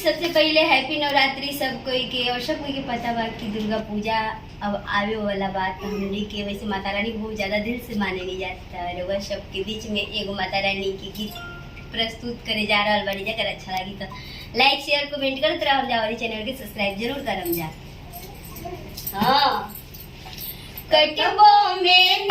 सबसे पहले हैप्पी नवरात्रि सब कोई के और सब कोई के पता बा कि दुर्गा पूजा अब आवे वाला बात हमने के वैसे माता रानी बहुत ज्यादा दिल से माने नहीं जाता है। वह सबके बीच में एगो माता रानी की गीत प्रस्तुत करे जा रहा बानी। जकर अच्छा लगी तो लाइक शेयर कमेंट करते रहम जा और चैनल के सब्सक्राइब जरूर करम जा। हाँ कटबो में